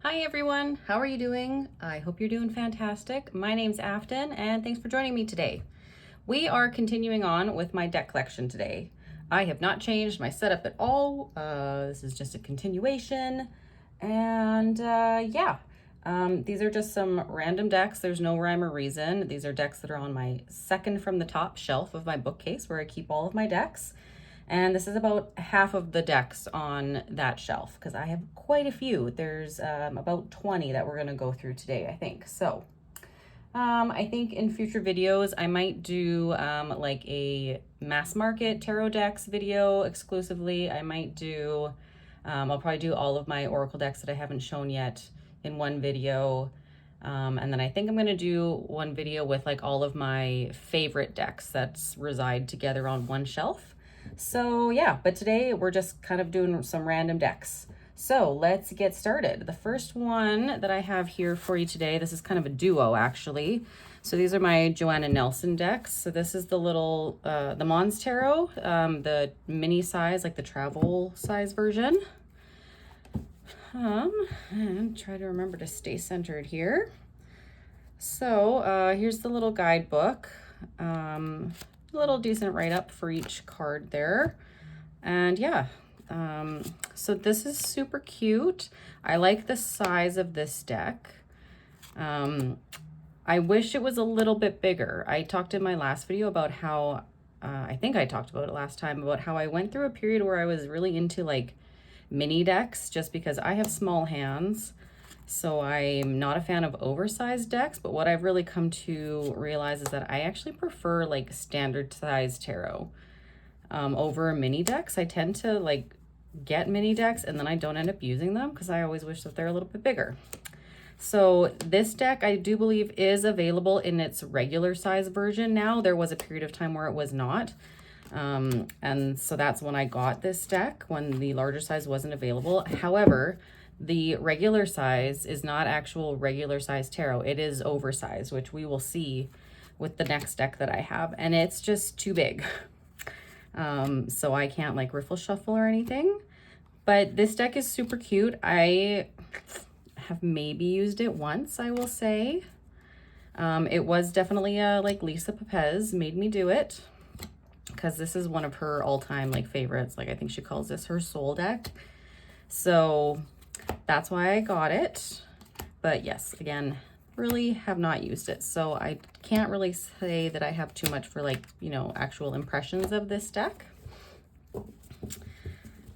Hi everyone, how are you doing? I hope you're doing fantastic. My name's Afton and thanks for joining me today. We are continuing on with my deck collection today. I have not changed my setup at all. This is just a continuation and these are just some random decks. There's no rhyme or reason. These are decks that are on my second from the top shelf of my bookcase where I keep all of my decks. And this is about half of the decks on that shelf because I have quite a few. There's about 20 that we're going to go through today, I think. So I think in future videos, I might do like a mass market tarot decks video exclusively. I might do, I'll probably do all of my Oracle decks that I haven't shown yet in one video. And then I think I'm going to do one video with like all of my favorite decks that reside together on one shelf. So yeah, but today we're just kind of doing some random decks. So let's get started. The first one that I have here for you today, this is kind of a duo actually. So these are my Joanna Nelson decks. So this is the little, the Maraoon Tarot, the mini size, like the travel size version. And try to remember to stay centered here. So here's the little guidebook. Little decent write-up for each card there. And yeah, so this is super cute. I like the size of this deck. I wish it was a little bit bigger. I talked in my last video about how, I think I talked about it last time, about how I went through a period where I was really into like mini decks just because I have small hands. So I'm not a fan of oversized decks, but what I've really come to realize is that I actually prefer like standard size tarot over mini decks. I tend to like get mini decks and then I don't end up using them because I always wish that they're a little bit bigger. So this deck I do believe is available in its regular size version now. There was a period of time where it was not. And so that's when I got this deck, when the larger size wasn't available. However, the regular size is not actual regular size tarot. It is oversized, which we will see with the next deck that I have. And it's just too big. So I can't like riffle shuffle or anything. But this deck is super cute. I have maybe used it once, I will say. It was definitely like Lisa Pepez made me do it, because this is one of her all-time like favorites. Like I think she calls this her soul deck. So that's why I got it. But yes, again, really have not used it. So I can't really say that I have too much for like, you know, actual impressions of this deck.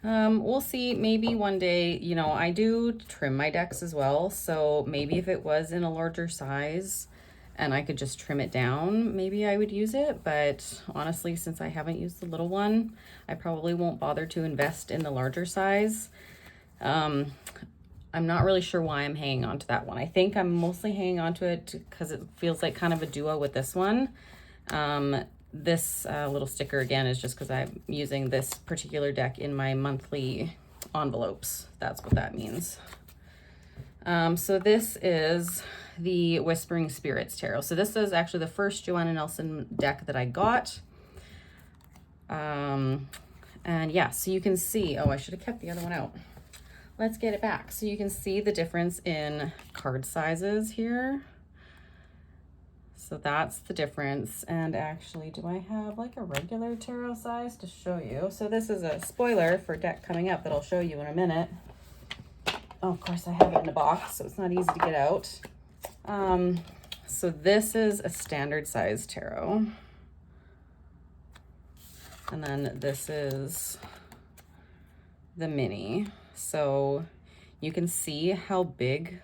We'll see. Maybe one day, you know, I do trim my decks as well. So maybe if it was in a larger size and I could just trim it down, maybe I would use it. But honestly, since I haven't used the little one, I probably won't bother to invest in the larger size. I'm not really sure why I'm hanging on to that one. I think I'm mostly hanging on to it because it feels like kind of a duo with this one. This little sticker again is just because I'm using this particular deck in my monthly envelopes. That's what that means. So this is the Whispering Spirits Tarot. So this is actually the first Joanna Nelson deck that I got. And yeah, so you can see, oh, I should have kept the other one out. Let's get it back. So you can see the difference in card sizes here. So that's the difference. And actually, do I have like a regular tarot size to show you? So this is a spoiler for deck coming up that I'll show you in a minute. Oh, of course I have it in a box, so it's not easy to get out. So this is a standard size tarot. And then this is the mini. So you can see how big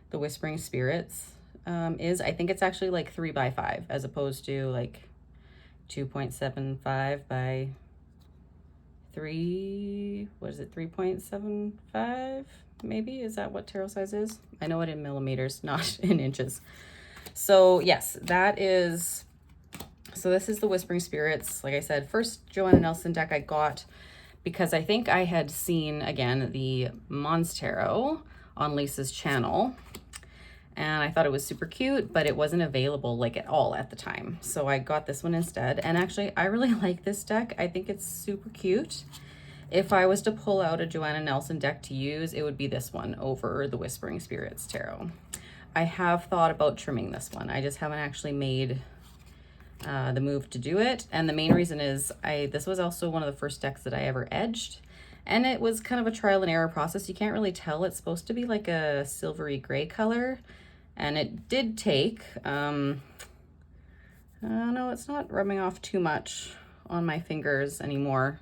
the Whispering Spirits is. I think it's actually like 3 by 5 as opposed to like 2.75 by 3, what is it, 3.75 maybe? Is that what tarot size is? I know it in millimeters, not in inches. So yes, that is, so this is the Whispering Spirits. Like I said, first Joanna Nelson deck I got because I think I had seen, again, the Maraoon Tarot on Lisa's channel. And I thought it was super cute, but it wasn't available like at all at the time. So I got this one instead. And actually, I really like this deck. I think it's super cute. If I was to pull out a Joanna Nelson deck to use, it would be this one over the Whispering Spirits Tarot. I have thought about trimming this one. I just haven't actually made the move to do it. And the main reason is this was also one of the first decks that I ever edged. And it was kind of a trial and error process. You can't really tell. It's supposed to be like a silvery gray color. And it did take, no, it's not rubbing off too much on my fingers anymore.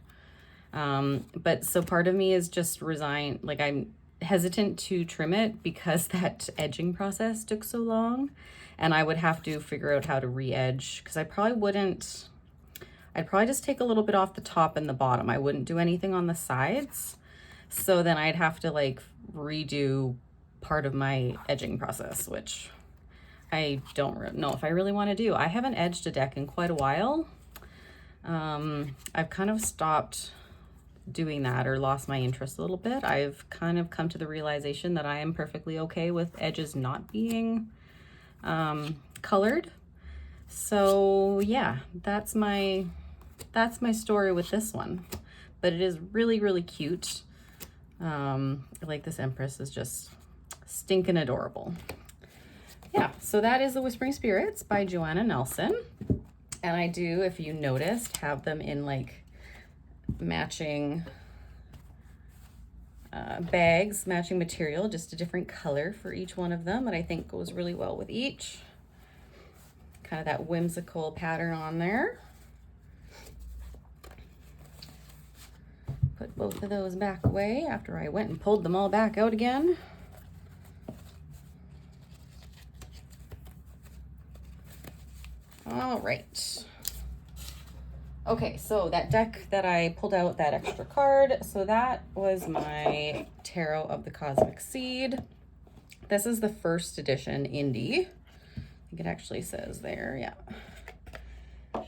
But so part of me is just resigned, like I'm hesitant to trim it because that edging process took so long, and I would have to figure out how to re-edge, because I'd probably just take a little bit off the top and the bottom. I wouldn't do anything on the sides. So then I'd have to like redo part of my edging process, which I don't know if I really want to do. I haven't edged a deck in quite a while. I've kind of stopped doing that, or lost my interest a little bit. I've kind of come to the realization that I am perfectly okay with edges not being colored. So yeah, that's my story with this one. But it is really, really cute. Like this Empress is just stinking adorable. Yeah, so that is the Whispering Spirits by Joanna Nelson. And I do, if you noticed, have them in like matching bags, matching material, just a different color for each one of them that I think goes really well with each. Kind of that whimsical pattern on there. Put both of those back away after I went and pulled them all back out again. All right. Okay, so that deck that I pulled out, that extra card, so that was my Tarot of the Cosmic Seed. This is the first edition indie. I think it actually says there, yeah.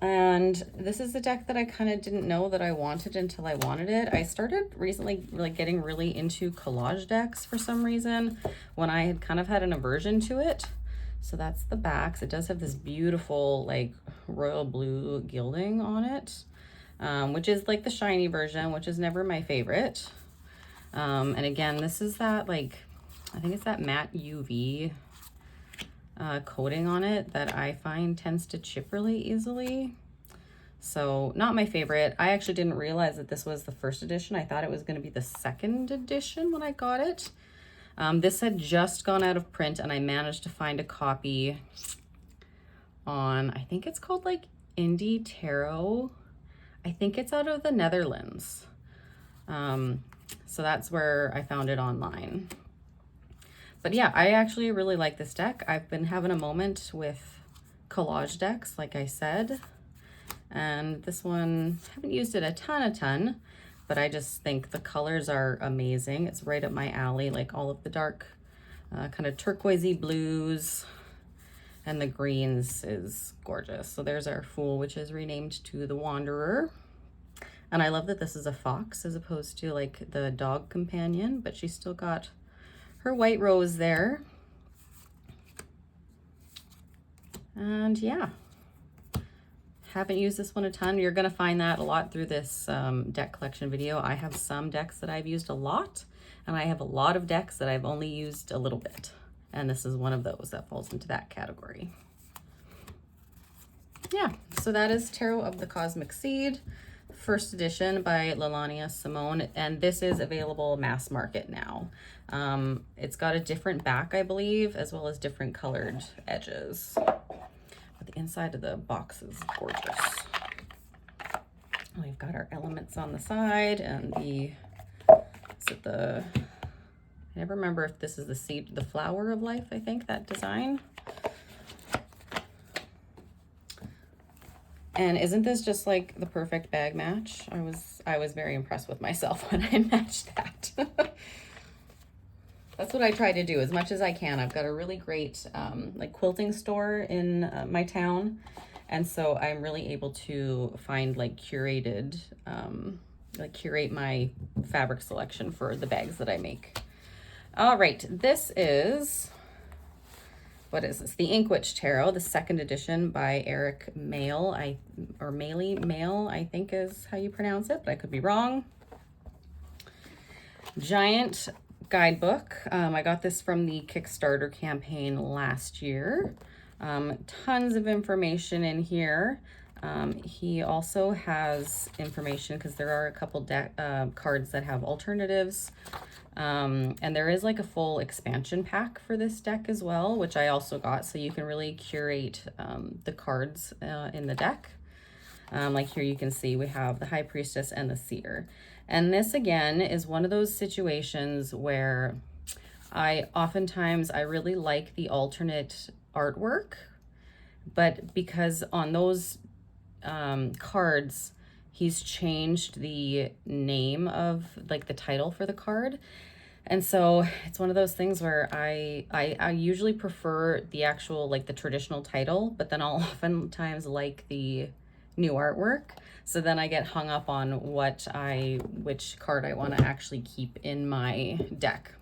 And this is the deck that I kind of didn't know that I wanted until I wanted it. I started recently like getting really into collage decks for some reason when I had kind of had an aversion to it. So that's the backs. It does have this beautiful like royal blue gilding on it, which is like the shiny version, which is never my favorite. And again, this is that like, I think it's that matte UV coating on it that I find tends to chip really easily. So not my favorite. I actually didn't realize that this was the first edition. I thought it was going to be the second edition when I got it. This had just gone out of print, and I managed to find a copy on, I think it's called like Indie Tarot. I think it's out of the Netherlands. So that's where I found it online. But yeah, I actually really like this deck. I've been having a moment with collage decks, like I said. And this one, haven't used it a ton, but I just think the colors are amazing. It's right up my alley, like all of the dark kind of turquoisey blues, and the greens is gorgeous. So there's our Fool, which is renamed to the Wanderer. And I love that this is a fox as opposed to like the dog companion, but she's still got her white rose there. And yeah, haven't used this one a ton. You're gonna find that a lot through this deck collection video. I have some decks that I've used a lot, and I have a lot of decks that I've only used a little bit. And this is one of those that falls into that category. Yeah, so that is Tarot of the Cosmic Seed, first edition by Lalania Simone, and this is available mass market now. It's got a different back, I believe, as well as different colored edges. But the inside of the box is gorgeous. We've got our elements on the side, and I never remember if this is the seed, the flower of life, I think, that design. And isn't this just like the perfect bag match? I was very impressed with myself when I matched that. That's what I try to do as much as I can. I've got a really great like quilting store in my town. And so I'm really able to find like curated, curate my fabric selection for the bags that I make. All right, this is what is this? The Ink Witch Tarot, the second edition by Eric Mail, or Mail, I think is how you pronounce it, but I could be wrong. Giant guidebook. I got this from the Kickstarter campaign last year. Tons of information in here. He also has information because there are a couple cards that have alternatives. And there is like a full expansion pack for this deck as well, which I also got. So you can really curate the cards in the deck. Like here you can see we have the High Priestess and the Seer. And this again is one of those situations where I really like the alternate artwork, but because on those cards, he's changed the name of like the title for the card. And so it's one of those things where I usually prefer the actual, like the traditional title, but then I'll oftentimes like the new artwork. So then I get hung up on which card I want to actually keep in my deck.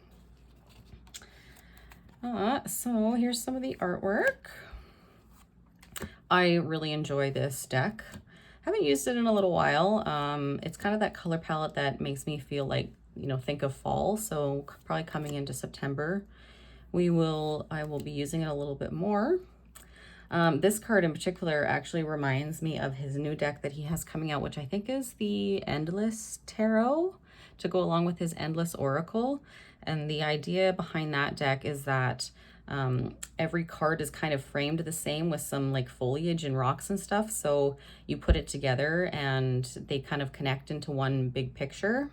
So here's some of the artwork. I really enjoy this deck. Haven't used it in a little while. It's kind of that color palette that makes me feel like, you know, think of fall. So probably coming into September, I will be using it a little bit more. This card in particular actually reminds me of his new deck that he has coming out, which I think is the Endless Tarot, to go along with his Endless Oracle. And the idea behind that deck is that every card is kind of framed the same with some like foliage and rocks and stuff. So you put it together and they kind of connect into one big picture.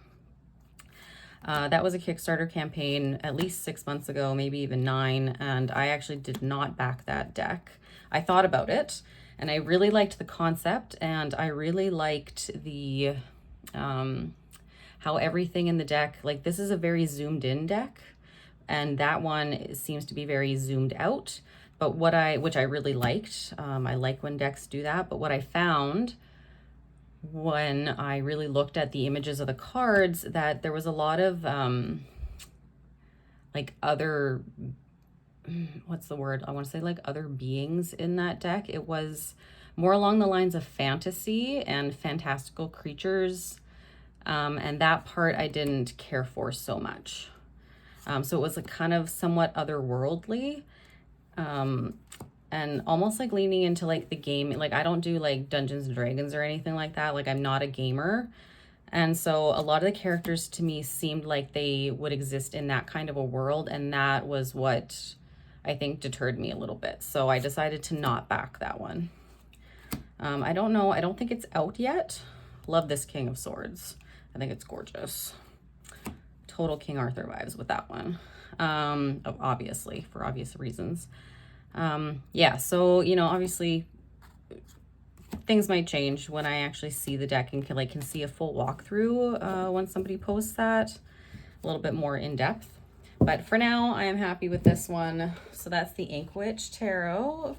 That was a Kickstarter campaign at least 6 months ago, maybe even 9. And I actually did not back that deck. I thought about it and I really liked the concept, and I really liked the, how everything in the deck, like this is a very zoomed in deck. And that one seems to be very zoomed out, but which I really liked. I like when decks do that, but what I found when I really looked at the images of the cards, that there was a lot of like other, what's the word? I want to say like other beings in that deck. It was more along the lines of fantasy and fantastical creatures. And that part I didn't care for so much. So it was like kind of somewhat otherworldly, and almost like leaning into like the game. Like I don't do like Dungeons and Dragons or anything like that. Like I'm not a gamer. And so a lot of the characters to me seemed like they would exist in that kind of a world. And that was what I think deterred me a little bit. So I decided to not back that one. I don't know. I don't think it's out yet. Love this King of Swords. I think it's gorgeous. Total King Arthur vibes with that one, obviously, for obvious reasons. Yeah, so, you know, obviously things might change when I actually see the deck and can see a full walkthrough when somebody posts that a little bit more in depth. But for now, I am happy with this one. So that's the Ink Witch Tarot,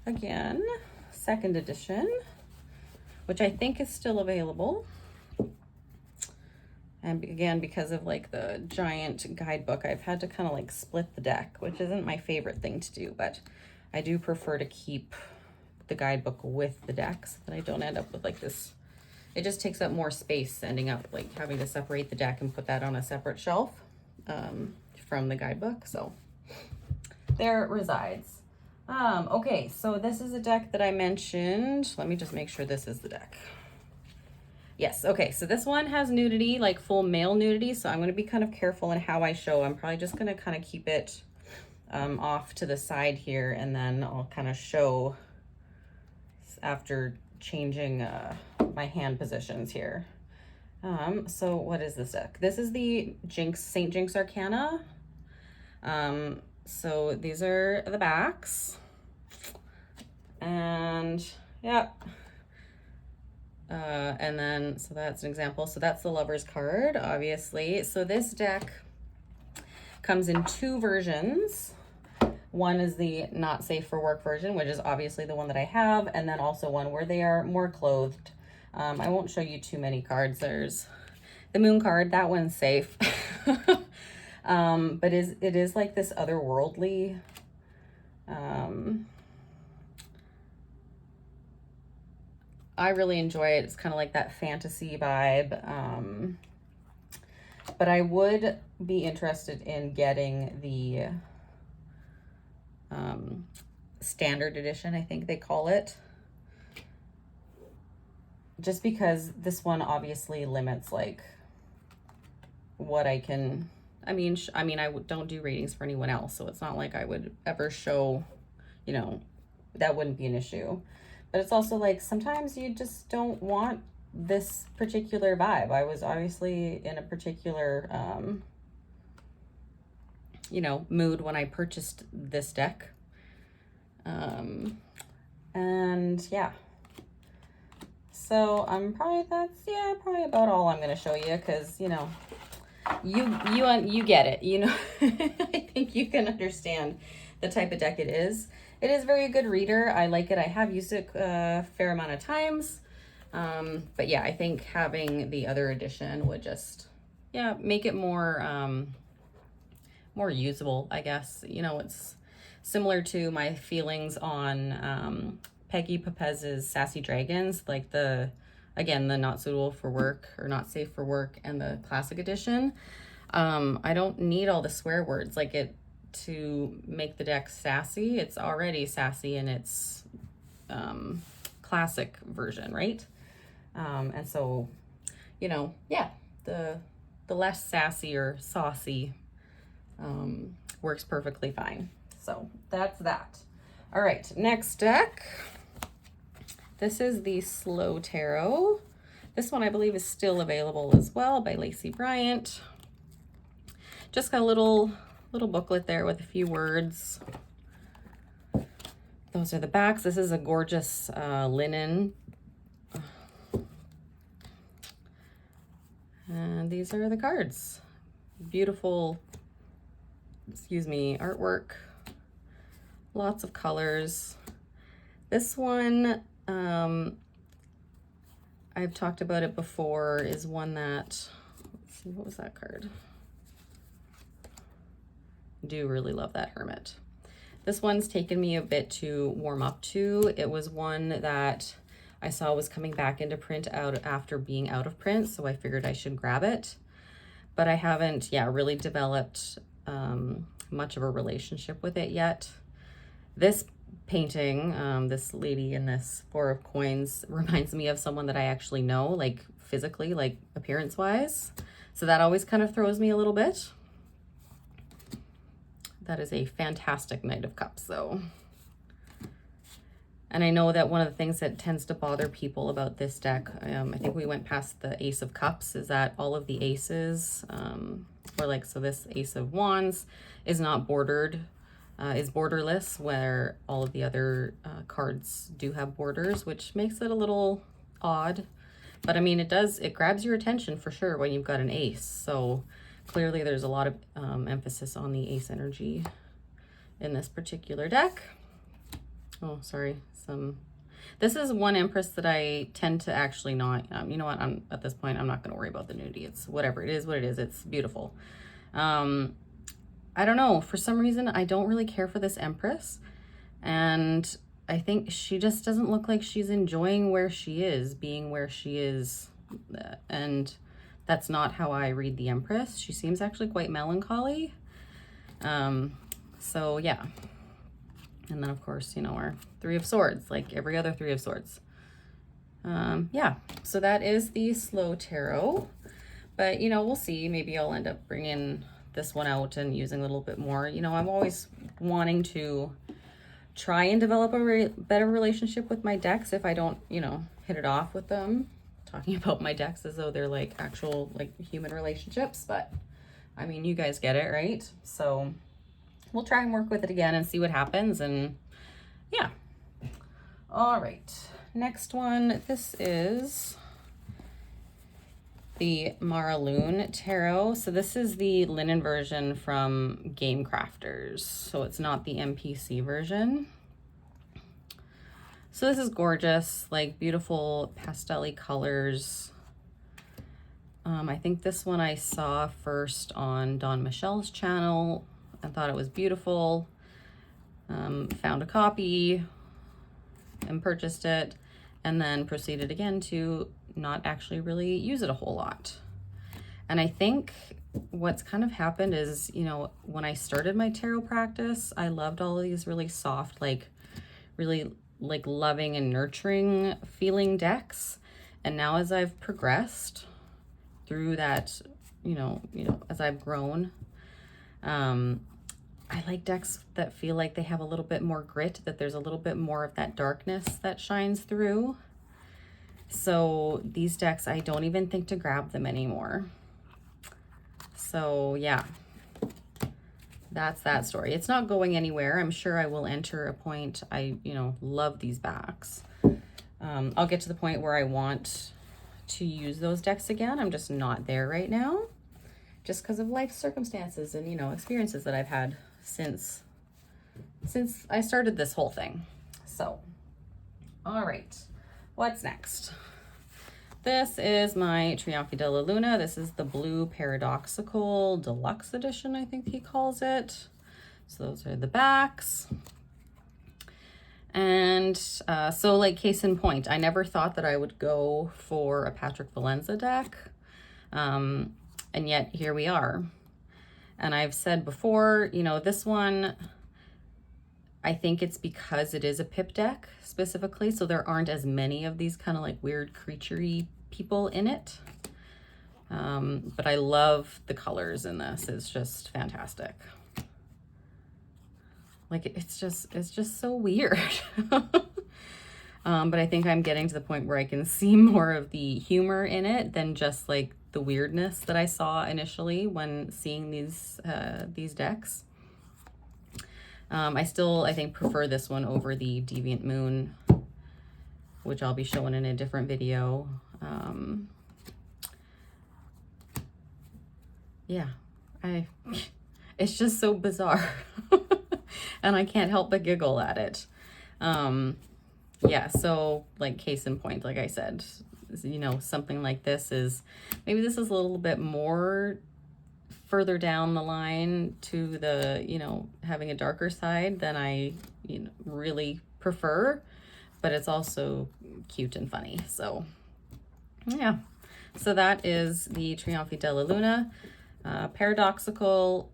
again, second edition, which I think is still available. And again, because of like the giant guidebook, I've had to kind of like split the deck, which isn't my favorite thing to do, but I do prefer to keep the guidebook with the deck so that I don't end up with like this. It just takes up more space, ending up like having to separate the deck and put that on a separate shelf from the guidebook. So there it resides. Okay, so this is a deck that I mentioned. Let me just make sure this is the deck. Yes, okay, so this one has nudity, like full male nudity, so I'm going to be kind of careful in how I show. I'm probably just going to kind of keep it off to the side here, and then I'll kind of show after changing my hand positions here. So what is this deck? This is the St. Jinx Arcana. So these are the backs, and yeah. And then, so that's an example. So that's the Lover's card, obviously. So this deck comes in 2 versions. One is the not safe for work version, which is obviously the one that I have. And then also one where they are more clothed. I won't show you too many cards. There's the Moon card. That one's safe. But it is like this otherworldly I really enjoy it. It's kind of like that fantasy vibe. But I would be interested in getting the standard edition, I think they call it. Just because this one obviously limits like what I can, I mean, I don't do readings for anyone else, so it's not like I would ever show, you know, that wouldn't be an issue. But it's also like sometimes you just don't want this particular vibe. I was obviously in a particular, you know, mood when I purchased this deck. And yeah. So that's probably about all I'm going to show you, because, you know, you get it, you know. I think you can understand the type of deck it is. It is a very good reader. I like it. I have used it a fair amount of times. But yeah, I think having the other edition would just, yeah, make it more, more usable, I guess. You know, it's similar to my feelings on, Peggy Papez's Sassy Dragons, like again, the not suitable for work or not safe for work and the classic edition. I don't need all the swear words like it to make the deck sassy. It's already sassy in its classic version, right? And so, you know, yeah, the less sassy or saucy works perfectly fine. So that's that. All right, next deck. This is the Slow Tarot. This one I believe is still available as well by Lacey Bryant. Just got a little booklet there with a few words. Those are the backs. This is a gorgeous linen. And these are the cards. Beautiful, excuse me, artwork. Lots of colors. This one, I've talked about it before, is one that, let's see, what was that card? I do really love that Hermit. This one's taken me a bit to warm up to. It was one that I saw was coming back into print after being out of print, so I figured I should grab it. But I haven't, really developed much of a relationship with it yet. This painting, this lady in this Four of Coins, reminds me of someone that I actually know, like physically, like appearance-wise. So that always kind of throws me a little bit. That is a fantastic Knight of Cups, though. And I know that one of the things that tends to bother people about this deck, I think we went past the Ace of Cups, is that all of the aces, so this Ace of Wands is not bordered, is borderless, where all of the other cards do have borders, which makes it a little odd. But I mean, it grabs your attention for sure when you've got an ace. So clearly there's a lot of emphasis on the ace energy in this particular deck. Oh, sorry. This is one Empress that I tend to actually not, you know what, at this point, I'm not going to worry about the nudity. It's whatever. It is what it is. It's beautiful. I don't know. For some reason, I don't really care for this Empress. And I think she just doesn't look like she's enjoying where she is, being where she is. And that's not how I read the Empress. She seems actually quite melancholy. So yeah. And then of course, you know, our Three of Swords, like every other Three of Swords. Yeah, so that is the Slow Tarot. But, you know, we'll see. Maybe I'll end up bringing this one out and using a little bit more. You know, I'm always wanting to try and develop a better relationship with my decks if I don't, you know, hit it off with them. Talking about my decks as though they're like actual like human relationships, but I mean, you guys get it, right? So we'll try and work with it again and see what happens. And yeah. All right. Next one. This is the Maraoon Tarot. So this is the linen version from Game Crafters. So it's not the MPC version. So this is gorgeous, like beautiful pastel-y colors. I think this one I saw first on Dawn Michelle's channel. I thought it was beautiful. found a copy and purchased it, and then proceeded again to not actually really use it a whole lot. And I think what's kind of happened is, you know, when I started my tarot practice, I loved all of these really soft, like really like loving and nurturing feeling decks. And now as I've progressed through that, you know, as I've grown, I like decks that feel like they have a little bit more grit, that there's a little bit more of that darkness that shines through. So these decks, I don't even think to grab them anymore. So yeah, that's that story. It's not going anywhere. I'm sure I will enter a point. I, you know, love these backs. I'll get to the point where I want to use those decks again. I'm just not there right now, just because of life circumstances and, you know, experiences that I've had since I started this whole thing. So, all right, what's next? This is my Triumphy de Luna. This is the blue paradoxical deluxe edition, I think he calls it. So those are the backs. And so like case in point, I never thought that I would go for a Patrick Valenza deck. And yet here we are. And I've said before, you know, this one, I think it's because it is a pip deck specifically, so there aren't as many of these kind of like weird creature-y people in it. But I love the colors in this. It's just fantastic. Like it's just so weird. But I think I'm getting to the point where I can see more of the humor in it than just like the weirdness that I saw initially when seeing these decks. I still, I think, prefer this one over the Deviant Moon, which I'll be showing in a different video. Yeah, it's just so bizarre. And I can't help but giggle at it. Yeah, so like case in point, like I said, you know, something like this is, maybe this is a little bit more further down the line to the, you know, having a darker side than I, you know, really prefer, but it's also cute and funny. So yeah, so that is the Triumphy de Luna. Paradoxical.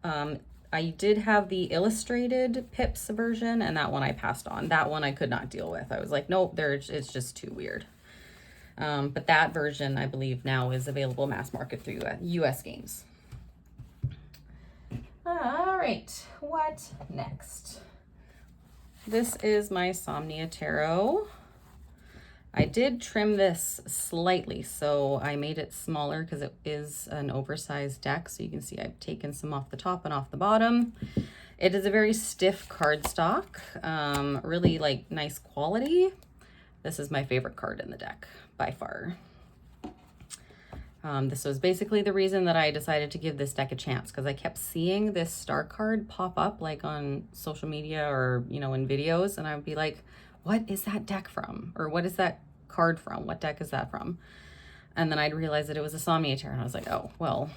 I did have the illustrated pips version, and that one I passed on. That one I could not deal with. I was like, nope, it's just too weird. But that version, I believe, now is available mass market through US Games. All right, what next? This is my Somnia Tarot. I did trim this slightly, so I made it smaller because it is an oversized deck. So you can see I've taken some off the top and off the bottom. It is a very stiff cardstock, really like nice quality. This is my favorite card in the deck by far. This was basically the reason that I decided to give this deck a chance, because I kept seeing this star card pop up like on social media or, you know, in videos, and I would be like, what is that deck from? Or what is that card from? What deck is that from? And then I'd realize that it was a Somnia Tarot, and I was like, oh, well,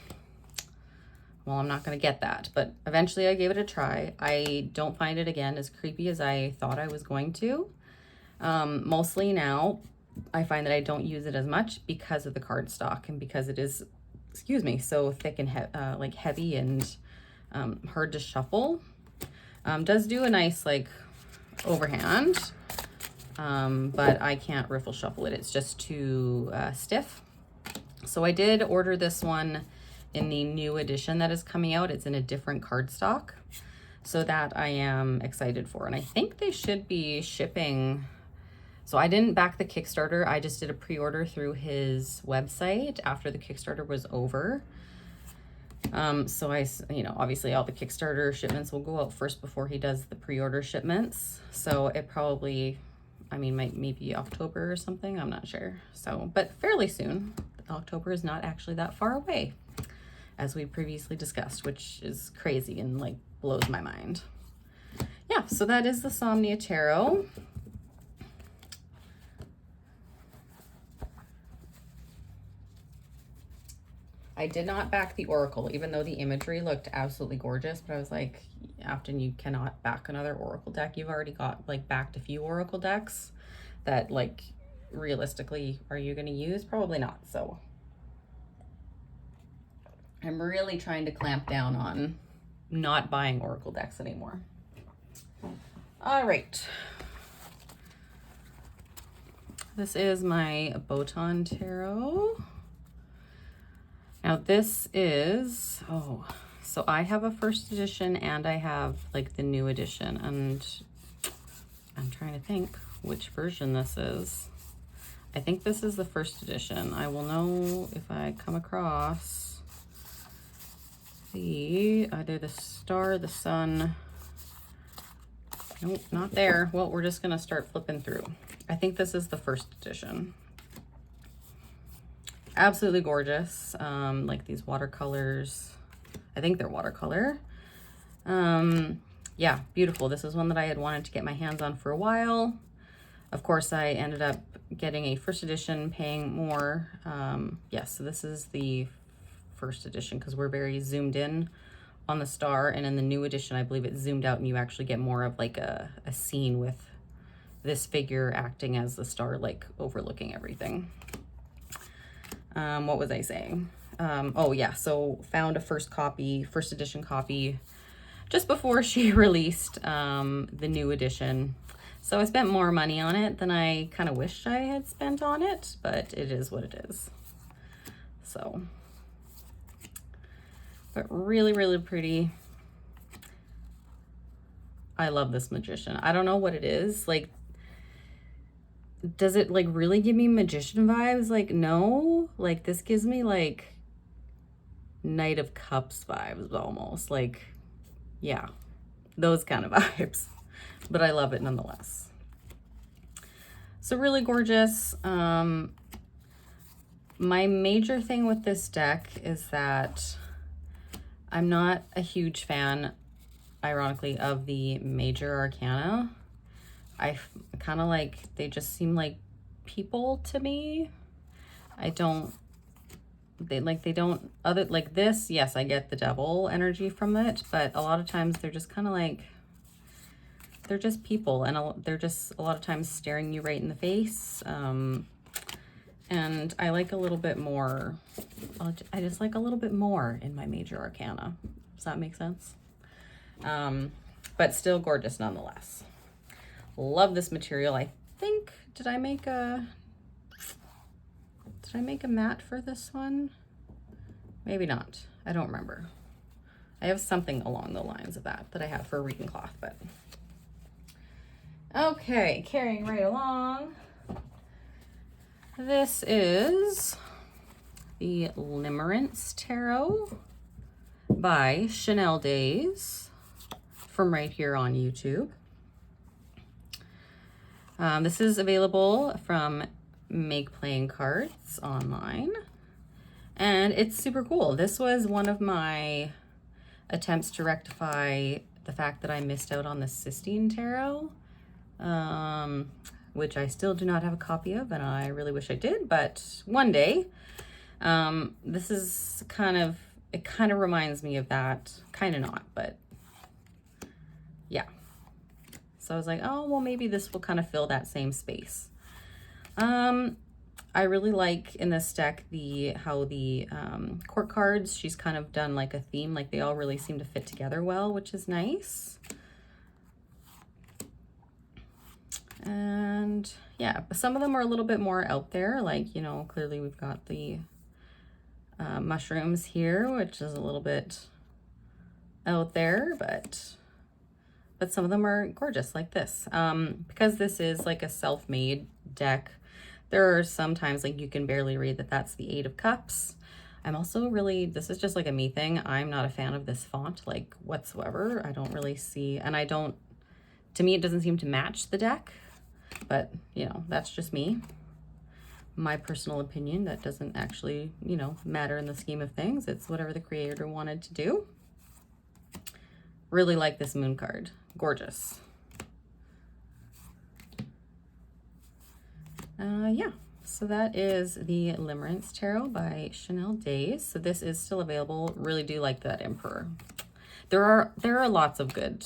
I'm not going to get that. But eventually I gave it a try. I don't find it, again, as creepy as I thought I was going to. Mostly now, I find that I don't use it as much because of the cardstock and because it is, excuse me, so thick and like heavy and hard to shuffle. Does do a nice like overhand, but I can't riffle shuffle it. It's just too stiff. So I did order this one in the new edition that is coming out. It's in a different cardstock, so that I am excited for. And I think they should be shipping. So I didn't back the Kickstarter. I just did a pre-order through his website after the Kickstarter was over. So I, you know, obviously all the Kickstarter shipments will go out first before he does the pre-order shipments. So it probably, I mean, maybe October or something, I'm not sure. So, but fairly soon. October is not actually that far away, as we previously discussed, which is crazy and like blows my mind. Yeah, so that is the Somnia Tarot. I did not back the Oracle, even though the imagery looked absolutely gorgeous, but I was like, often you cannot back another Oracle deck. You've already got like backed a few Oracle decks that like realistically, are you going to use? Probably not. So I'm really trying to clamp down on not buying Oracle decks anymore. All right. This is my Botan Tarot. Now this is, so I have a first edition and I have like the new edition, and I'm trying to think which version this is. I think this is the first edition. I will know if I come across either the star, the sun. Nope, not there. Well, we're just gonna start flipping through. I think this is the first edition. Absolutely gorgeous. Like these watercolors. I think they're watercolor. Yeah, beautiful. This is one that I had wanted to get my hands on for a while. Of course, I ended up getting a first edition, paying more. Yes, so this is the first edition because we're very zoomed in on the star, and in the new edition, I believe it's zoomed out and you actually get more of like a scene with this figure acting as the star, like overlooking everything. What was I saying? Oh yeah, so found a first edition copy just before she released the new edition. So I spent more money on it than I kind of wished I had spent on it, but it is what it is. So, but really, really pretty. I love this magician. I don't know what it is. Like, does it like really give me magician vibes? Like, no. Like, this gives me like Knight of Cups vibes almost. Like, yeah, those kind of vibes. But I love it nonetheless. So really gorgeous. My major thing with this deck is that I'm not a huge fan, ironically, of the major arcana. I kind of like, they just seem like people to me. Like this, yes, I get the devil energy from it, but a lot of times they're just kind of like, they're just people, and they're just a lot of times staring you right in the face. And I like a little bit more, I just like a little bit more in my major arcana. Does that make sense? But still gorgeous nonetheless. Love this material. I think, did I make a mat for this one? Maybe not. I don't remember. I have something along the lines of that I have for a reading cloth, but okay, carrying right along. This is the Limrance Tarot by Chanel Days from right here on YouTube. This is available from Make Playing Cards online, and it's super cool. This was one of my attempts to rectify the fact that I missed out on the Sistine Tarot, which I still do not have a copy of, and I really wish I did, but one day. This is it kind of reminds me of that, kind of not, but yeah. So I was like, oh, well, maybe this will kind of fill that same space. I really like in this deck how the court cards, she's kind of done like a theme, like they all really seem to fit together well, which is nice. And yeah, some of them are a little bit more out there, like, you know, clearly we've got the mushrooms here, which is a little bit out there, but some of them are gorgeous like this. Because this is like a self-made deck, there are sometimes like you can barely read that that's the 8 of Cups. I'm also really, this is just like a me thing, I'm not a fan of this font like whatsoever. I don't really see, and to me it doesn't seem to match the deck, but you know, that's just me. My personal opinion, that doesn't actually, you know, matter in the scheme of things. It's whatever the creator wanted to do. Really like this moon card. Gorgeous. Yeah, So that is the Limrance Tarot by Chanel Days. So this is still available. Really do like that Emperor. There are lots of good,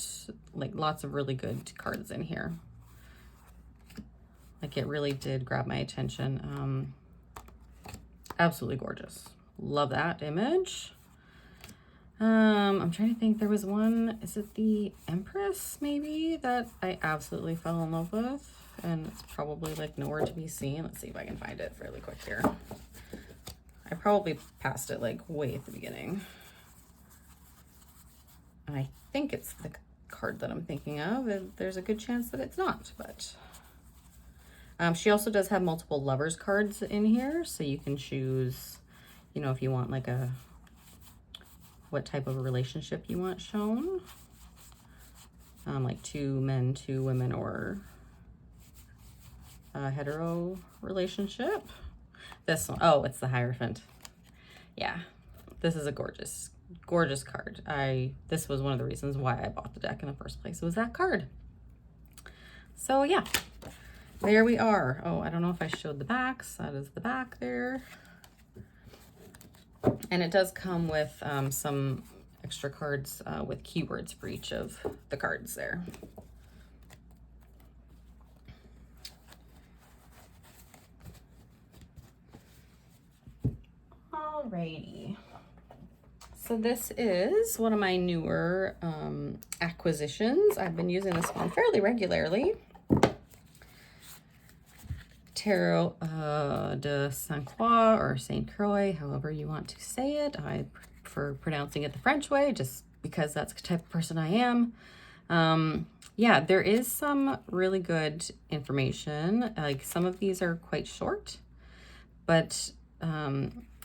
like lots of really good cards in here. Like it really did grab my attention. Absolutely gorgeous. Love that image. I'm trying to think, there was one, is it the Empress maybe, that I absolutely fell in love with, and it's probably like nowhere to be seen. Let's see if I can find it fairly quick here. I probably passed it like way at the beginning. And I think it's the card that I'm thinking of, and there's a good chance that it's not, but she also does have multiple lovers cards in here, so you can choose, you know, if you want like what type of a relationship you want shown, like 2 men, 2 women, or a hetero relationship. This one, oh, it's the Hierophant. Yeah, this is a gorgeous card. This was one of the reasons why I bought the deck in the first place, was that card. So yeah, there we are. Oh, I don't know if I showed the backs. That is the back there. And it does come with some extra cards with keywords for each of the cards there. Alrighty. So this is one of my newer acquisitions. I've been using this one fairly regularly. Tarot de Saint Croix, or Saint Croix, however you want to say it. I prefer pronouncing it the French way, just because that's the type of person I am. Yeah, there is some really good information. Like some of these are quite short, but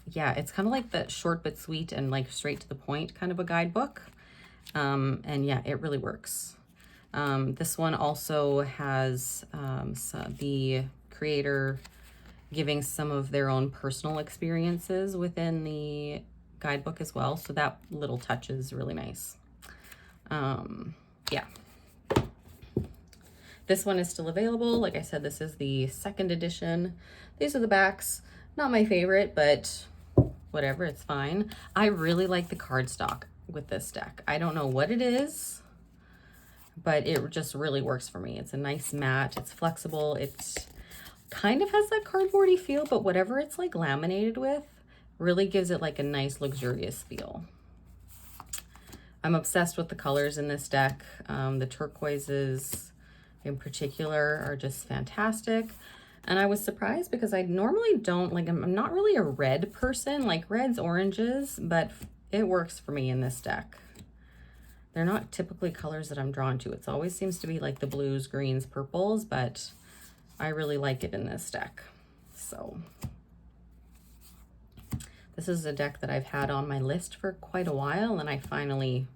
yeah, it's kind of like the short but sweet and like straight to the point kind of a guidebook. And yeah, it really works. This one also has the creator giving some of their own personal experiences within the guidebook as well. So that little touch is really nice. Yeah. This one is still available. Like I said, this is the 2nd edition. These are the backs. Not my favorite, but whatever, it's fine. I really like the cardstock with this deck. I don't know what it is, but it just really works for me. It's a nice matte, it's flexible, it's kind of has that cardboardy feel, but whatever it's like laminated with really gives it like a nice luxurious feel. I'm obsessed with the colors in this deck. The turquoises in particular are just fantastic. And I was surprised because I normally don't like, I'm not really a red person, like reds, oranges, but it works for me in this deck. They're not typically colors that I'm drawn to. It always seems to be like the blues, greens, purples, but I really like it in this deck. So this is a deck that I've had on my list for quite a while, and I finally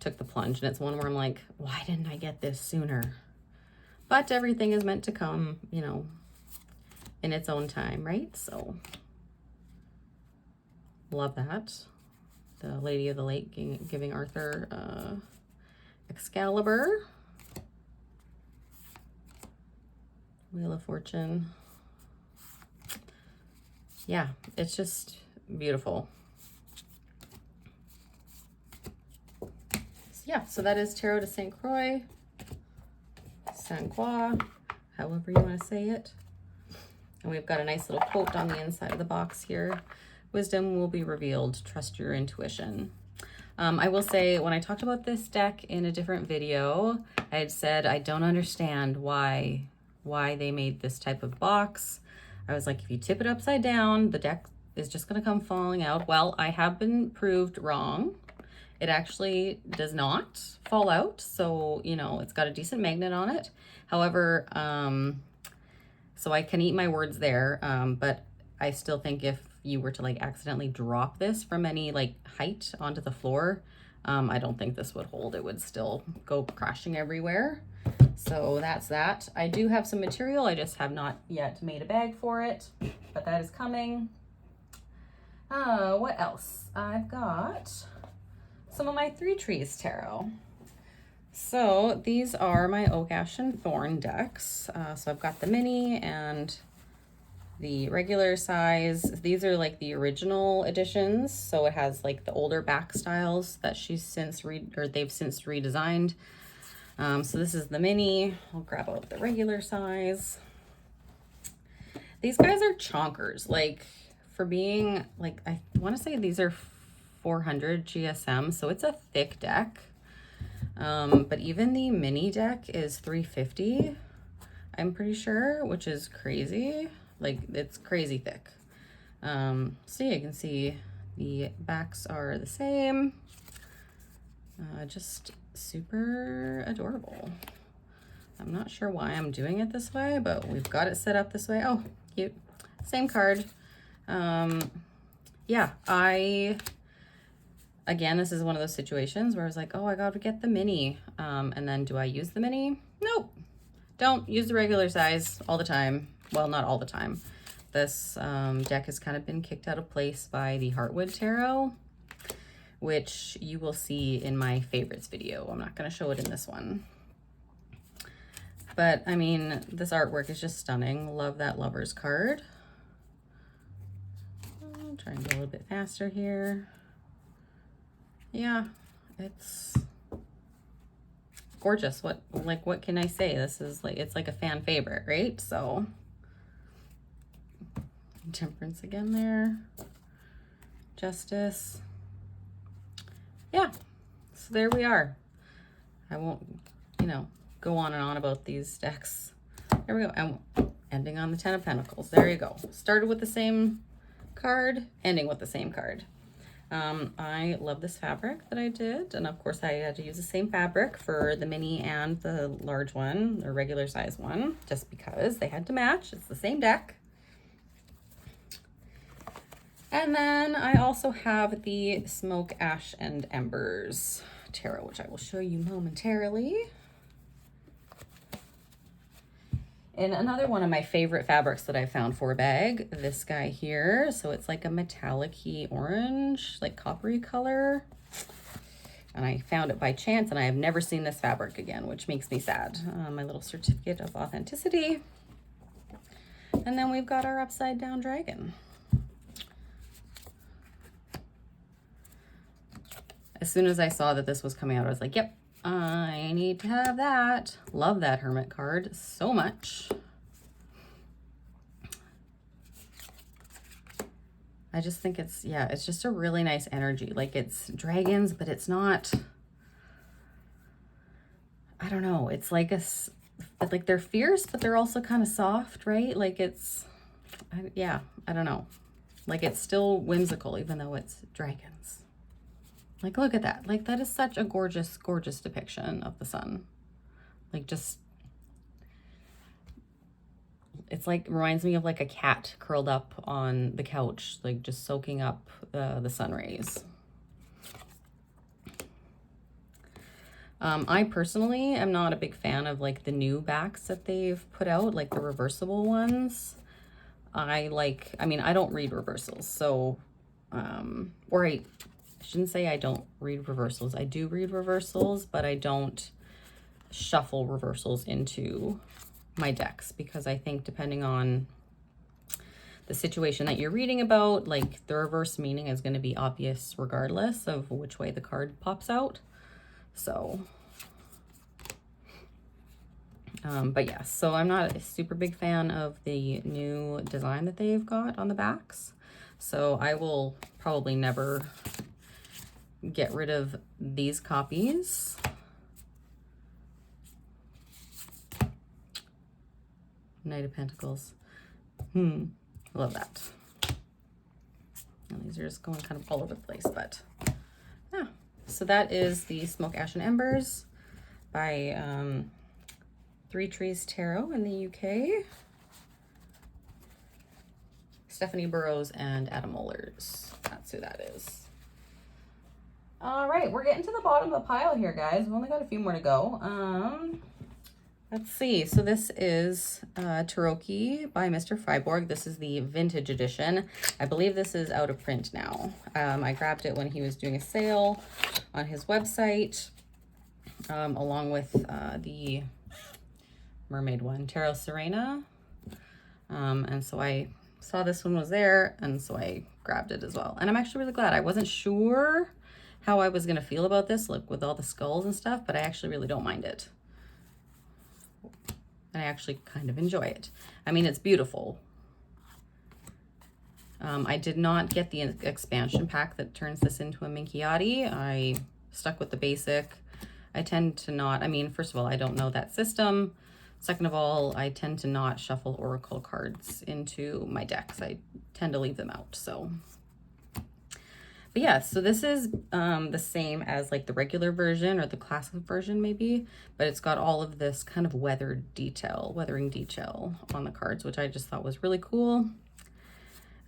took the plunge, and it's one where I'm like, why didn't I get this sooner? But everything is meant to come, you know, in its own time, right? So love that. The Lady of the Lake giving Arthur Excalibur. Wheel of Fortune. Yeah, it's just beautiful. So yeah, so that is Tarot de Saint Croix, Saint Croix, however you want to say it. And we've got a nice little quote on the inside of the box here. Wisdom will be revealed. Trust your intuition. I will say, when I talked about this deck in a different video, I had said I don't understand why they made this type of box. I was like, if you tip it upside down, the deck is just going to come falling out. Well, I have been proved wrong. It actually does not fall out. So, you know, it's got a decent magnet on it. However, so I can eat my words there. But I still think if you were to like accidentally drop this from any like height onto the floor, I don't think this would hold. It would still go crashing everywhere. So that's that. I do have some material. I just have not yet made a bag for it, but that is coming. What else? I've got some of my 3 Trees Tarot. So these are my Oak, Ash, and Thorn decks. So I've got the mini and the regular size. These are like the original editions, so it has like the older back styles that they've since redesigned. So this is the mini. I'll grab out the regular size. These guys are chonkers. Like, for being like, I want to say these are 400 GSM, so it's a thick deck. But even the mini deck is 350, I'm pretty sure, which is crazy. Like, it's crazy thick. So yeah, you can see the backs are the same. Just super adorable. I'm not sure why I'm doing it this way, but we've got it set up this way. Oh, cute. Same card. Yeah, again, this is one of those situations where I was like, oh, I gotta get the mini. And then do I use the mini? Nope. Don't use the regular size all the time. Well, not all the time. This deck has kind of been kicked out of place by the Heartwood Tarot, which you will see in my favorites video. I'm not going to show it in this one. But, I mean, this artwork is just stunning. Love that Lovers card. I'll try and go a little bit faster here. Yeah, it's gorgeous. What can I say? This is like, it's like a fan favorite, right? So, Temperance again there. Justice. Yeah, so there we are. I won't, go on and on about these decks. There we go. And ending on the 10 of Pentacles. There you go. Started with the same card, ending with the same card. I love this fabric that I did. And of course I had to use the same fabric for the mini and the large one, or regular size one, just because they had to match. It's the same deck. And then I also have the Smoke, Ash, and Embers Tarot, which I will show you momentarily. And another one of my favorite fabrics that I found for a bag, this guy here. So it's like a metallic-y orange, like coppery color. And I found it by chance, and I have never seen this fabric again, which makes me sad. My little certificate of authenticity. And then we've got our upside down dragon. As soon as I saw that this was coming out, I was like, yep, I need to have that. Love that Hermit card so much. I just think it's, yeah, it's just a really nice energy. Like, it's dragons, but it's not, I don't know. It's like like they're fierce, but they're also kind of soft, right? Like it's, yeah, I don't know. Like, it's still whimsical, even though it's dragons. Like, look at that. Like, that is such a gorgeous, gorgeous depiction of the sun. Like, just, it's like, reminds me of like a cat curled up on the couch, like just soaking up the sun rays. I personally am not a big fan of like the new backs that they've put out, like the reversible ones. I mean, I don't read reversals, so, or I shouldn't say I don't read reversals. I do read reversals, but I don't shuffle reversals into my decks, because I think depending on the situation that you're reading about, like the reverse meaning is going to be obvious regardless of which way the card pops out. So, but yeah, so I'm not a super big fan of the new design that they've got on the backs. So I will probably never get rid of these copies. Knight of Pentacles. Love that. And these are just going kind of all over the place, but yeah. So that is the Smoke, Ash, and Embers by Three Trees Tarot in the UK. Stephanie Burrows and Adam Mollers. That's who that is. All right, we're getting to the bottom of the pile here, guys. We've only got a few more to go. Let's see. So this is Teroki by Mr. Freiborg. This is the vintage edition. I believe this is out of print now. I grabbed it when he was doing a sale on his website, along with the mermaid one, Tarot Serena. And so I saw this one was there, and so I grabbed it as well. And I'm actually really glad. I wasn't sure how I was going to feel about this, like with all the skulls and stuff, but I actually really don't mind it. And I actually kind of enjoy it. I mean, it's beautiful. I did not get the expansion pack that turns this into a Minchiati. I stuck with the basic. I tend to not, I mean, first of all, I don't know that system. Second of all, I tend to not shuffle oracle cards into my decks. I tend to leave them out, so. But yeah, so this is the same as like the regular version or the classic version maybe, but it's got all of this kind of weathering detail on the cards, which I just thought was really cool.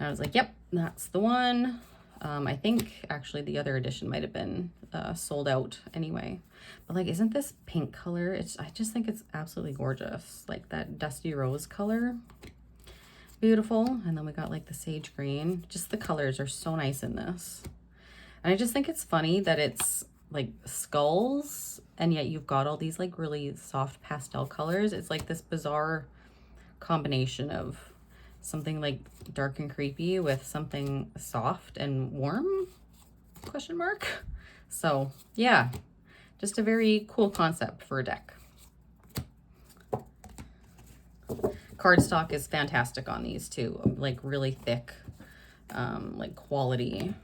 And I was like, yep, that's the one. I think actually the other edition might have been sold out anyway. But like, isn't this pink color? I just think it's absolutely gorgeous. Like that dusty rose color. Beautiful. And then we got like the sage green. Just the colors are so nice in this. And I just think it's funny that it's like skulls and yet you've got all these like really soft pastel colors. It's like this bizarre combination of something like dark and creepy with something soft and warm, question mark. So yeah, just a very cool concept for a deck. Cardstock is fantastic on these too, like really thick, like quality.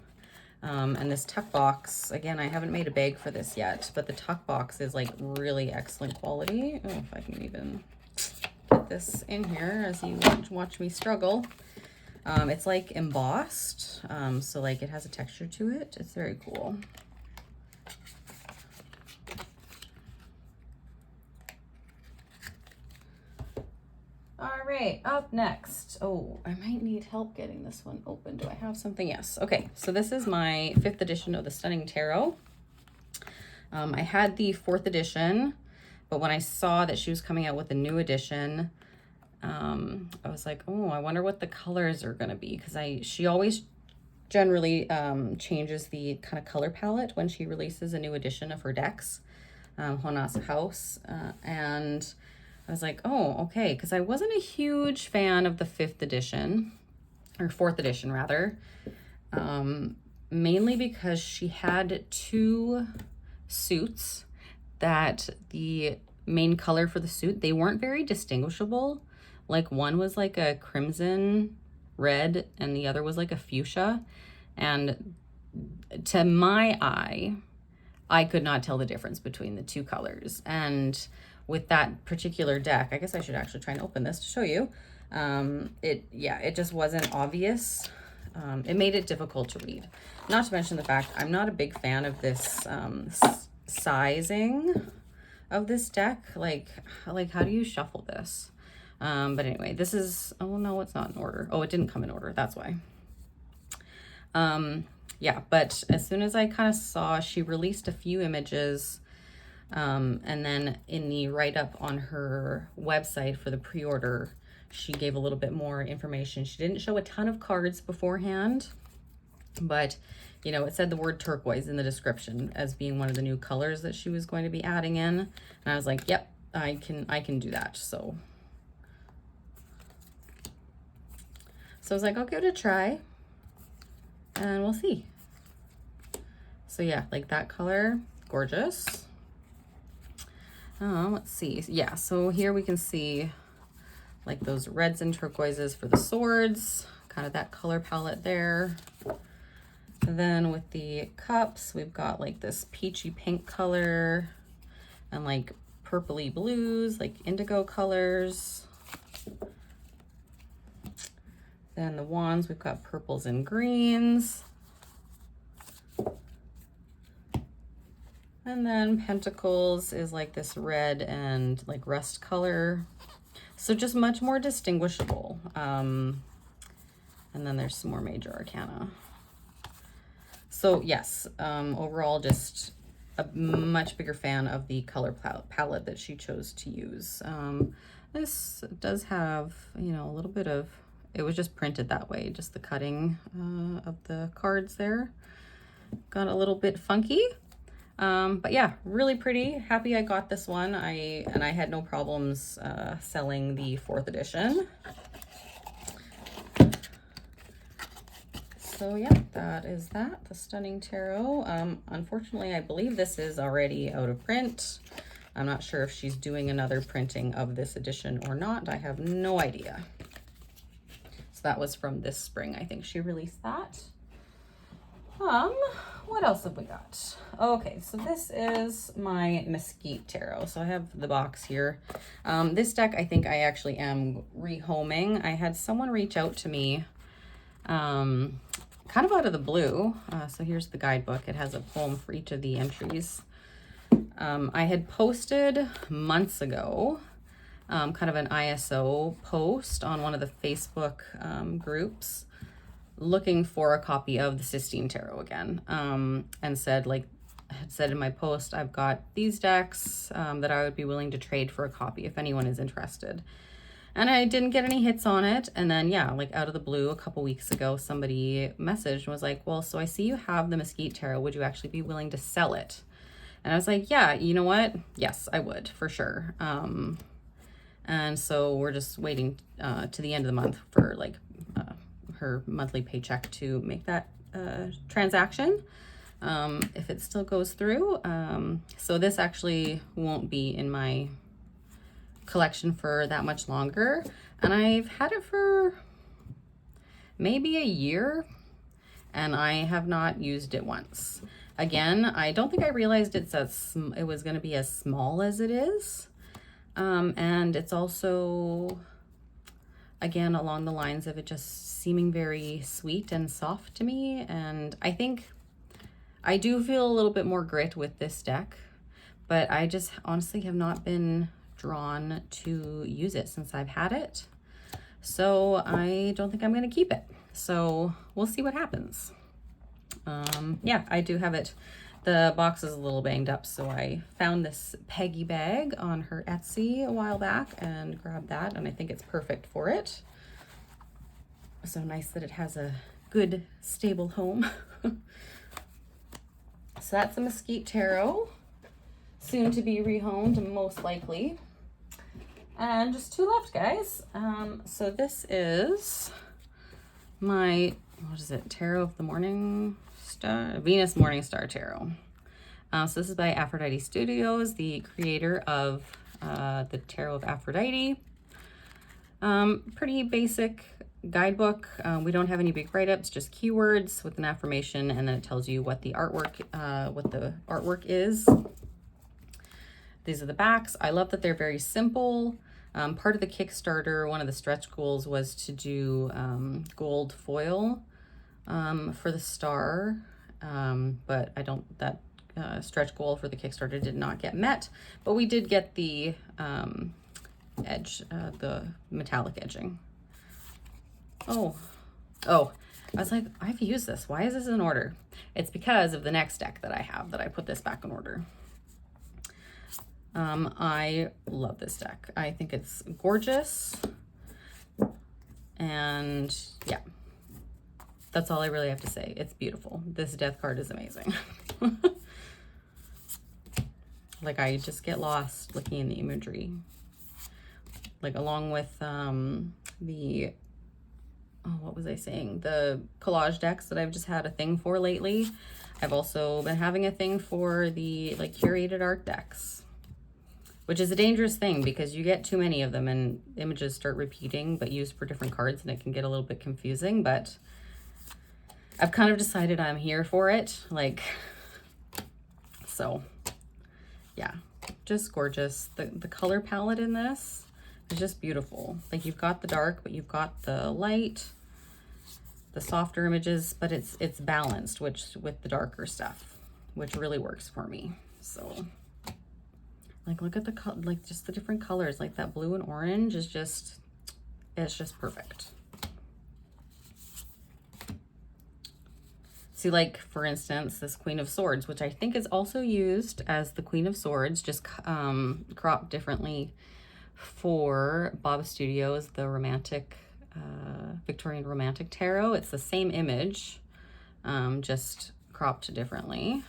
And this tuck box, again, I haven't made a bag for this yet, but the tuck box is like really excellent quality. Oh, if I can even get this in here as you watch me struggle. It's like embossed, so like it has a texture to it. It's very cool. All right, up next. Oh, I might need help getting this one open. Do I have something? Yes. Okay, so this is my 5th edition of the Stunning Tarot. I had the 4th edition, but when I saw that she was coming out with a new edition, I was like, oh, I wonder what the colors are going to be, because she always generally changes the kind of color palette when she releases a new edition of her decks, Honasa House, and I was like, oh, okay, because I wasn't a huge fan of the 5th edition, or 4th edition rather, mainly because she had 2 suits that the main color for the suit, they weren't very distinguishable. Like one was like a crimson red and the other was like a fuchsia. And to my eye, I could not tell the difference between the 2 colors. And with that particular deck, I guess I should actually try and open this to show you. It just wasn't obvious. It made it difficult to read. Not to mention the fact I'm not a big fan of this sizing of this deck. Like how do you shuffle this? But anyway, this is, oh no, it's not in order. Oh, it didn't come in order. That's why. Yeah, but as soon as I kind of saw, she released a few images, and then in the write-up on her website for the pre-order, she gave a little bit more information. She didn't show a ton of cards beforehand, but you know, it said the word turquoise in the description as being one of the new colors that she was going to be adding in. And I was like, yep, I can do that. So I was like, I'll give it a try and we'll see. So yeah, like that color, gorgeous. Let's see. Yeah, so here we can see like those reds and turquoises for the swords, kind of that color palette there. And then with the cups, we've got like this peachy pink color and like purpley blues, like indigo colors. Then the wands, we've got purples and greens. And then pentacles is like this red and like rust color. So just much more distinguishable. And then there's some more major arcana. So yes, overall just a much bigger fan of the color palette that she chose to use. This does have, you know, a little bit of, it was just printed that way, just the cutting of the cards there. Got a little bit funky. But yeah, really pretty. Happy I got this one. I had no problems selling the 4th edition. So yeah, that is that, the Stunning Tarot. Unfortunately, I believe this is already out of print. I'm not sure if she's doing another printing of this edition or not. I have no idea. So that was from this spring. I think she released that. What else have we got? Okay, so this is my Mosquite Tarot. So I have the box here. This deck, I think I actually am rehoming. I had someone reach out to me kind of out of the blue. So here's the guidebook. It has a poem for each of the entries. I had posted months ago kind of an ISO post on one of the Facebook groups looking for a copy of the Sistine Tarot again, and said, like, had said in my post, I've got these decks that I would be willing to trade for a copy if anyone is interested. And I didn't get any hits on it. And then, yeah, like out of the blue, a couple weeks ago, somebody messaged and was like, well, so I see you have the Mosquite Tarot. Would you actually be willing to sell it? And I was like, yeah, you know what? Yes, I would, for sure. And so we're just waiting to the end of the month for like her monthly paycheck to make that transaction, if it still goes through. So this actually won't be in my collection for that much longer. And I've had it for maybe a year and I have not used it once. Again, I don't think I realized it was going to be as small as it is. And it's also, again, along the lines of it just seeming very sweet and soft to me. And I think I do feel a little bit more grit with this deck, but I just honestly have not been drawn to use it since I've had it. So I don't think I'm going to keep it. So we'll see what happens. Yeah, I do have it. The box is a little banged up, so I found this Peggy bag on her Etsy a while back and grabbed that, and I think it's perfect for it. So nice that it has a good, stable home. So that's a Mosquite Tarot, soon to be rehomed, most likely. And just two left, guys. So this is my, what is it, Tarot of the Morning Star? Venus Morning Star Tarot. So this is by Aphrodite Studios, the creator of the Tarot of Aphrodite. Pretty basic guidebook. We don't have any big write-ups, just keywords with an affirmation, and then it tells you what the artwork is. These are the backs. I love that they're very simple. Part of the Kickstarter, one of the stretch goals was to do gold foil for the star, but that stretch goal for the Kickstarter did not get met, but we did get the edge, the metallic edging. Oh, I was like, I've used this. Why is this in order? It's because of the next deck that I have that I put this back in order. I love this deck. I think it's gorgeous. And yeah, that's all I really have to say. It's beautiful. This death card is amazing. Like, I just get lost looking in the imagery. Like, along with what was I saying? The collage decks that I've just had a thing for lately. I've also been having a thing for the like curated art decks, which is a dangerous thing because you get too many of them and images start repeating but used for different cards, and it can get a little bit confusing. But I've kind of decided I'm here for it. Like, so yeah, just gorgeous. The color palette in this is just beautiful. Like, you've got the dark, but you've got the light, the softer images, but it's balanced, which with the darker stuff, which really works for me. So like, look at like just the different colors, like that blue and orange is just, it's just perfect. See, like, for instance, this Queen of Swords, which I think is also used as the Queen of Swords, just cropped differently for Bob Studios, the romantic, Victorian Romantic Tarot. It's the same image, just cropped differently.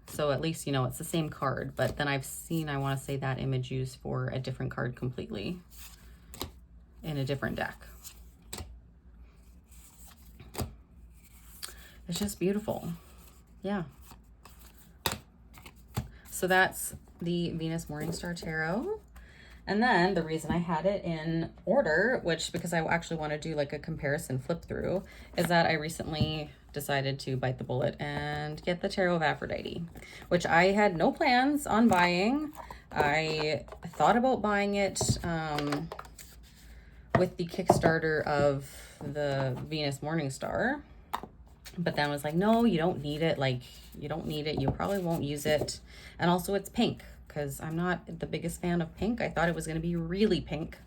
So at least, you know, it's the same card, but then I've seen, I want to say, that image used for a different card completely in a different deck. It's just beautiful. Yeah. So that's the Venus Morningstar Tarot. And then the reason I had it in order, which because I actually want to do like a comparison flip through, is that I recently decided to bite the bullet and get the Tarot of Aphrodite, which I had no plans on buying. I thought about buying it with the Kickstarter of the Venus Morningstar, but then was like, no, you don't need it. Like, you don't need it. You probably won't use it. And also it's pink, because I'm not the biggest fan of pink. I thought it was going to be really pink.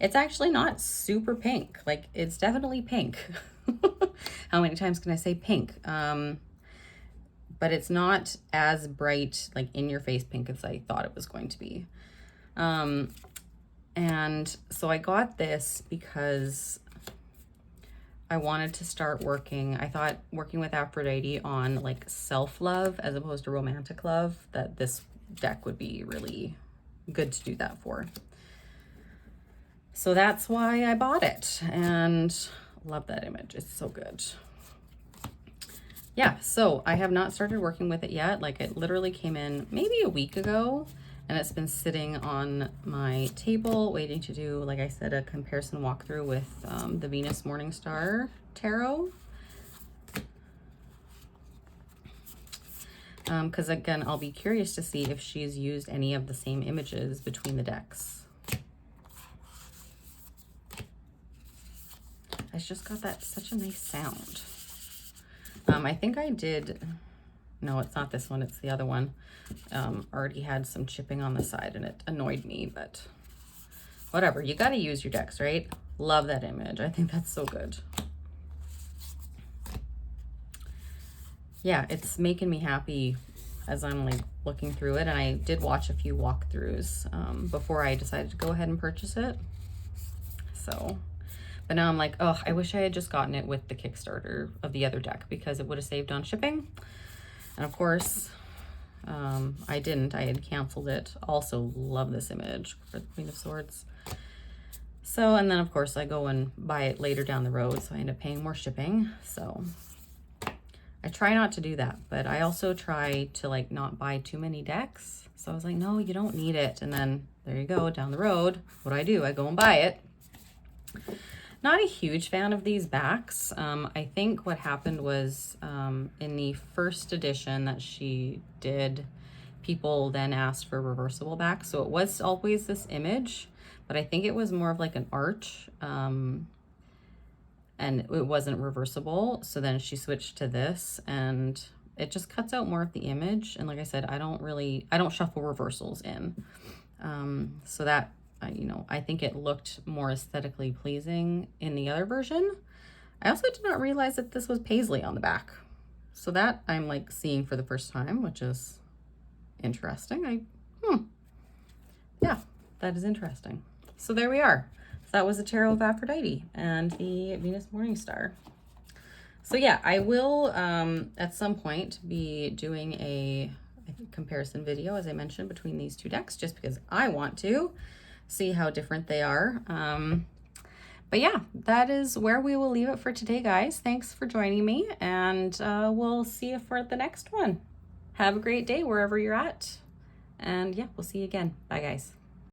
It's actually not super pink. Like, it's definitely pink. How many times can I say pink? But it's not as bright, like in your face pink as I thought it was going to be. And so I got this because I wanted to start working. I thought working with Aphrodite on like self-love as opposed to romantic love, that this deck would be really good to do that for. So that's why I bought it, and love that image. It's so good. Yeah, so I have not started working with it yet. Like, it literally came in maybe a week ago, and it's been sitting on my table waiting to do, like I said, a comparison walkthrough with the Venus Morningstar Tarot. Because again, I'll be curious to see if she's used any of the same images between the decks. It's just got that such a nice sound. I think I did, no, it's not this one, it's the other one. Already had some chipping on the side and it annoyed me, but whatever. You got to use your decks, right? Love that image. I think that's so good. Yeah, it's making me happy as I'm like looking through it. And I did watch a few walkthroughs before I decided to go ahead and purchase it. So, but now I'm like, oh, I wish I had just gotten it with the Kickstarter of the other deck, because it would have saved on shipping. And of course, I didn't. I had canceled it. Also love this image for the Queen of Swords. So, and then of course I go and buy it later down the road, so I end up paying more shipping. So I try not to do that, but I also try to like not buy too many decks. So I was like, no, you don't need it. And then there you go, down the road, what do? I go and buy it. Not a huge fan of these backs. I think what happened was in the first edition that she did, people then asked for reversible backs. So it was always this image, but I think it was more of like an arch, and it wasn't reversible. So then she switched to this, and it just cuts out more of the image. And like I said, I don't shuffle reversals in. So that, you know, I think it looked more aesthetically pleasing in the other version. I also did not realize that this was paisley on the back. So that I'm like seeing for the first time, which is interesting. Yeah, that is interesting. So there we are. So that was the Tarot of Aphrodite and the Venus Morningstar. So yeah, I will at some point be doing a comparison video, as I mentioned, between these two decks, just because I want to see how different they are. But yeah, that is where we will leave it for today, guys. Thanks for joining me, and we'll see you for the next one. Have a great day wherever you're at, and yeah, we'll see you again. Bye, guys.